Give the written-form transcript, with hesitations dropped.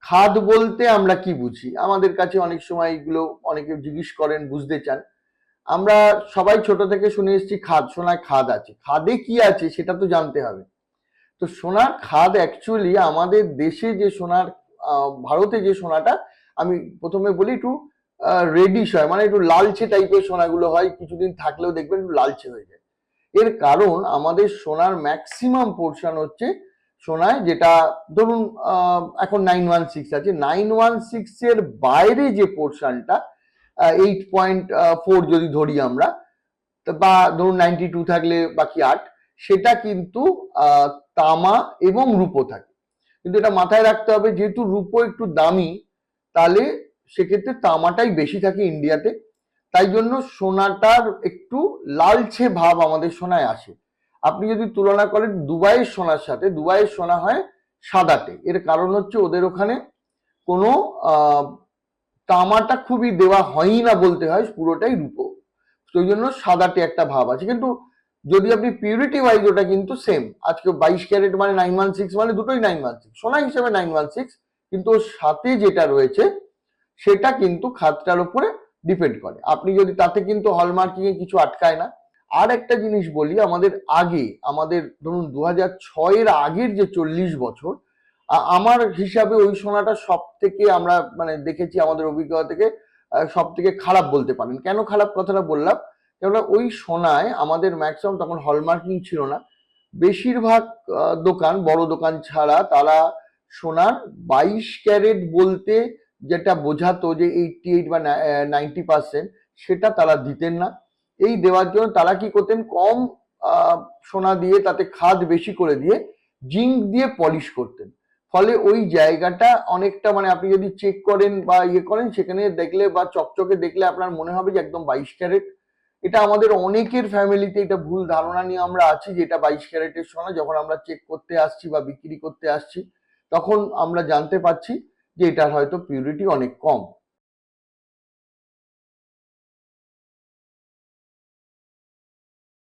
খাদ বলতে আমরা কি বুঝি? আমাদের কাছে অনেক সময় এগুলো অনেকে জিজ্ঞেস করেন, বুঝতে চান। আমরা সবাই ছোট থেকে শুনে এসেছি খাদ, সোনায় খাদ আছে। খাদে কি আছে সেটা তো জানতে হবে। তো সোনার খাদ অ্যাকচুয়ালি আমাদের দেশে যে সোনার, ভারতে যে সোনাটা, আমি প্রথমে বলি একটু রেডিশ হয়, মানে একটু লালচে টাইপের সোনাগুলো হয়, কিছুদিন থাকলেও দেখবেন একটু লালচে হয়ে যায়। এর কারণ আমাদের সোনার ম্যাক্সিমাম পোর্শন হচ্ছে সোনায়, যেটা ধরুন এখন 916 আছে, 916 এর বাইরে যে পোর্শনটা 8.4 যদি ধরি আমরা, বা ধরুন 92 থাকলে বাকি 8, সেটা কিন্তু তামা এবং রূপো থাকে। কিন্তু এটা মাথায় রাখতে হবে, যেহেতু রূপো একটু দামি, তাহলে সেক্ষেত্রে তামাটাই বেশি থাকে ইন্ডিয়াতে। তাই জন্য সোনাটার একটু লালচে ভাব আমাদের সোনায় আসে। আপনি যদি তুলনা করেন দুবাইয়ের সোনার সাথে, দুবাইয়ের সোনা হয় সাদাটে। এর কারণ হচ্ছে ওদের ওখানে কোনো তামাটা খুবই দেওয়া হয়ই না বলতে হয়, পুরোটাই রূপো, সেই জন্য সাদাটে একটা ভাব আছে। কিন্তু যদি আপনি পিউরিটি ওয়াইজ, ওটা কিন্তু সেম। আজকে 22 ক্যারেট মানে 916, মানে দুটোই 916 সোনা হিসেবে 916, কিন্তু ওর সাথে যেটা রয়েছে সেটা কিন্তু খাতটার উপরে ডিপেন্ড করে। আপনি যদি তাতে কিন্তু হলমার্কিং এ কিছু আটকায় না। আর একটা জিনিস বলি, আমাদের ধরুন 2006-এর আগের যে 40 বছর, আমার হিসাবে ওই সোনাটা সব থেকে, আমরা মানে দেখেছি আমাদের অভিজ্ঞতা থেকে, সব থেকে খারাপ বলতে পারেন। কেন খারাপ কথাটা বললাম? কেননা ওই সোনায় আমাদের ম্যাক্সিমাম তখন হলমার্কিং ছিল না। বেশিরভাগ দোকান, বড় দোকান ছাড়া, তারা সোনার 22 ক্যারেট বলতে যেটা বোঝাতো যে 88 বা 90%, সেটা তারা দিতেন না। এই দেওয়ার জন্য তারা কি করতেন, কম সোনা দিয়ে তাতে খাদ বেশি করে দিয়ে জিঙ্ক দিয়ে পলিশ করতেন। ফলে ওই জায়গাটা অনেকটা, মানে আপনি যদি চেক করেন বা ইয়ে করেন, সেখানে দেখলে বা চকচকে দেখলে আপনার মনে হবে যে একদম 22 ক্যারেট। এটা আমাদের অনেকের ফ্যামিলিতে এটা ভুল ধারণা নিয়ে আমরা আছি যে এটা 22 ক্যারেটের সোনা। যখন আমরা চেক করতে আসছি বা বিক্রি করতে আসছি, তখন আমরা জানতে পারছি যে এটার হয়তো পিউরিটি অনেক কম।